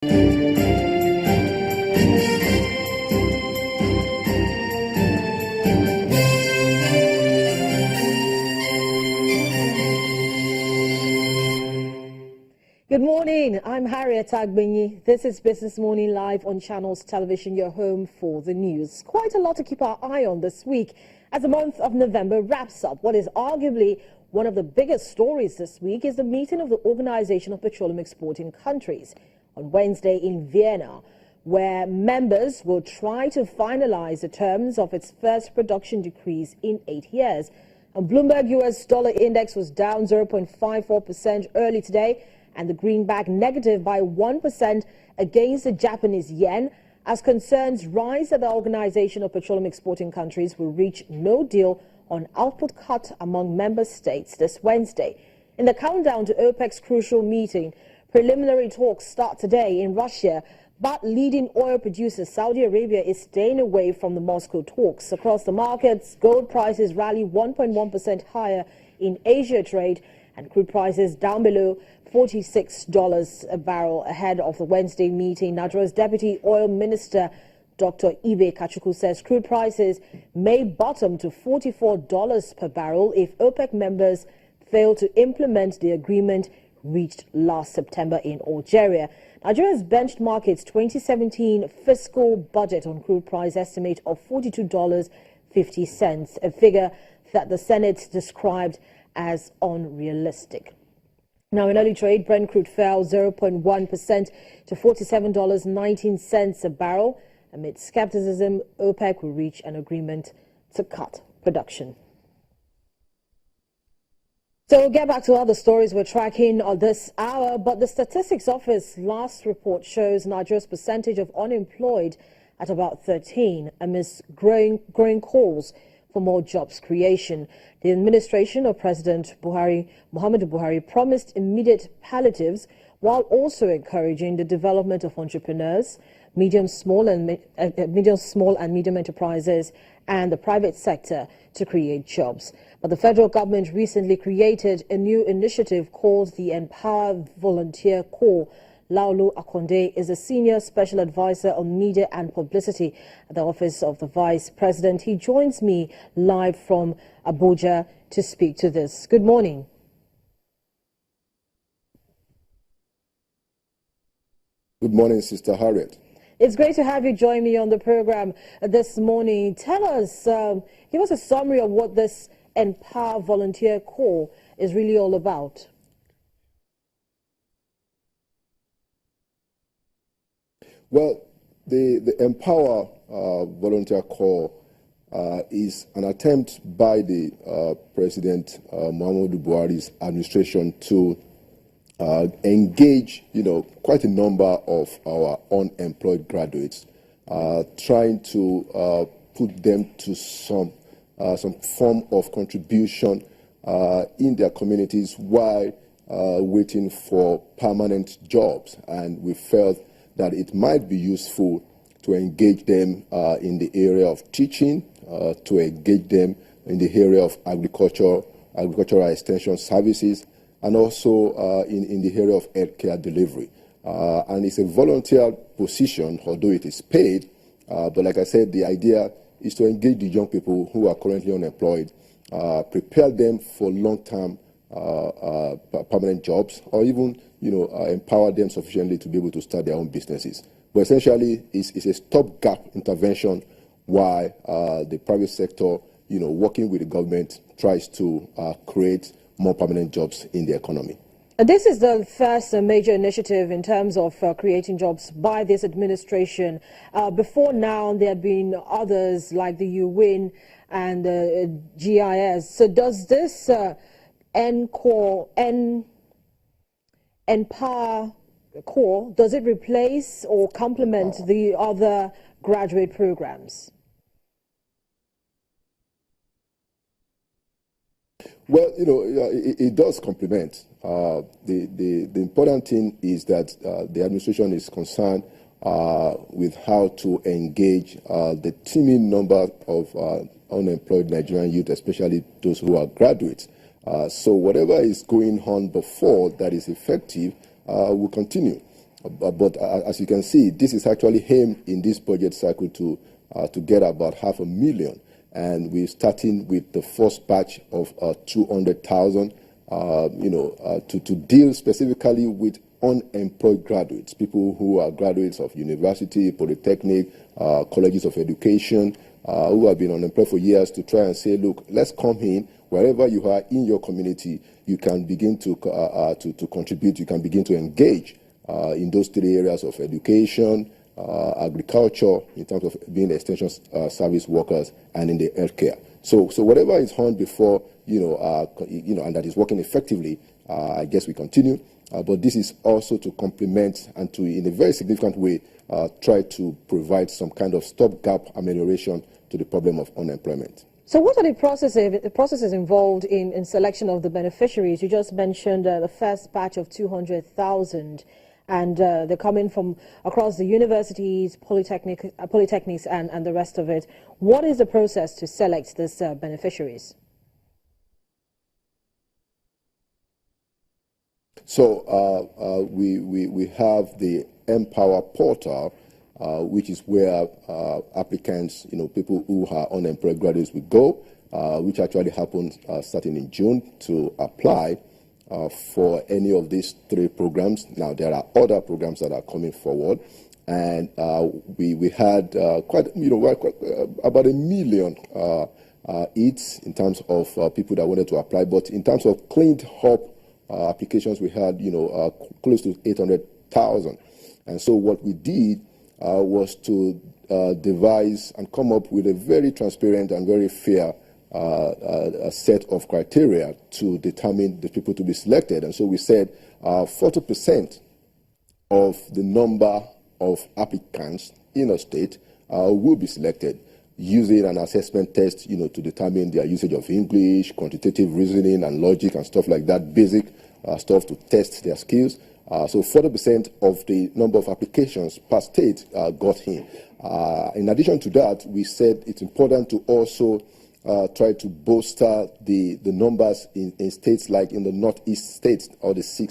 Good morning, I'm Harriet Agbinyi. This is Business Morning Live on Channels Television, your home for the news. Quite a lot to keep our eye on this week as the month of November wraps up. What is arguably one of the biggest stories this week is the meeting of the Organization of Petroleum Exporting Countries on Wednesday in Vienna, where members will try to finalize the terms of its first production decrease in 8 years. And Bloomberg US dollar index was down 0.54% early today, and the greenback negative by 1% against the Japanese yen, as concerns rise that the Organization of Petroleum Exporting Countries will reach no deal on output cut among member states this Wednesday. In the countdown to OPEC's crucial meeting, preliminary talks start today in Russia, but leading oil producer Saudi Arabia is staying away from the Moscow talks. Across the markets, gold prices rally 1.1% higher in Asia trade, and crude prices down below $46 a barrel ahead of the Wednesday meeting. Nigeria's Deputy Oil Minister Dr. Ibe Kachukwu says crude prices may bottom to $44 per barrel if OPEC members fail to implement the agreement reached last September in Algeria. Nigeria has benched markets 2017 fiscal budget on crude price estimate of $42.50, a figure that the Senate described as unrealistic. Now, in early trade, Brent crude fell 0.1% to $47.19 a barrel. Amid skepticism, OPEC will reach an agreement to cut production. So we'll get back to other stories we're tracking on this hour, but the Statistics Office last report shows Nigeria's percentage of unemployed at about 13 amidst growing calls for more jobs creation. The administration of President Muhammadu Buhari promised immediate palliatives while also encouraging the development of entrepreneurs, medium, small and medium enterprises and the private sector to create jobs. But the federal government recently created a new initiative called the Empower Volunteer Corps. Laolu Akonde is a senior special advisor on media and publicity at the Office of the Vice President. He joins me live from Abuja to speak to this. Good morning. Good morning, Sister Harriet. It's great to have you join me on the program this morning. Tell us, give us a summary of what this Empower Volunteer Corps is really all about. Well, the Empower Volunteer Corps is an attempt by the President Muhammadu Buhari's administration to engage, quite a number of our unemployed graduates, trying to put them to some form of contribution in their communities while waiting for permanent jobs. And we felt that it might be useful to engage them in the area of teaching, to engage them in the area of agricultural extension services, and also in the area of healthcare delivery. And it's a volunteer position, although it is paid. But like I said, the idea is to engage the young people who are currently unemployed, prepare them for long-term permanent jobs, or even empower them sufficiently to be able to start their own businesses. But essentially, it's a stopgap intervention while the private sector, working with the government, tries to create more permanent jobs in the economy. This is the first major initiative in terms of creating jobs by this administration. Before now, there have been others like the UWIN and the GIS. So does this Empower Corps, does it replace or complement the other graduate programs? Well, it does complement. The important thing is that the administration is concerned with how to engage the teeming number of unemployed Nigerian youth, especially those who are graduates. So whatever is going on before that is effective will continue. But as you can see, this is actually aimed in this budget cycle to get about 500,000, and we're starting with the first batch of 200,000. To deal specifically with unemployed graduates, people who are graduates of university, polytechnic, colleges of education, who have been unemployed for years, to try and say, look, let's come in. Wherever you are in your community, you can begin to contribute, you can begin to engage in those three areas of education, agriculture, in terms of being extension service workers, and in the healthcare. So whatever is on before, and that is working effectively, I guess we continue. But this is also to complement and to, in a very significant way, try to provide some kind of stopgap amelioration to the problem of unemployment. So what are the processes involved in selection of the beneficiaries? You just mentioned the first batch of 200,000, and they're coming from across the universities, polytechnics, and the rest of it. What is the process to select these beneficiaries? So we have the Empower portal, which is where applicants, people who are unemployed graduates will go, which actually happens starting in June, to apply for any of these three programs. Now, there are other programs that are coming forward, and we had about 1 million each in terms of people that wanted to apply. But in terms of cleaned up applications, we had close to 800,000. And so what we did was to devise and come up with a very transparent and very fair a set of criteria to determine the people to be selected. And so we said 40% of the number of applicants in a state will be selected using an assessment test, to determine their usage of English, quantitative reasoning and logic and stuff like that, basic stuff to test their skills. So 40% of the number of applications per state got in. In addition to that, we said it's important to also try to bolster the numbers in states like in the northeast states, or the 6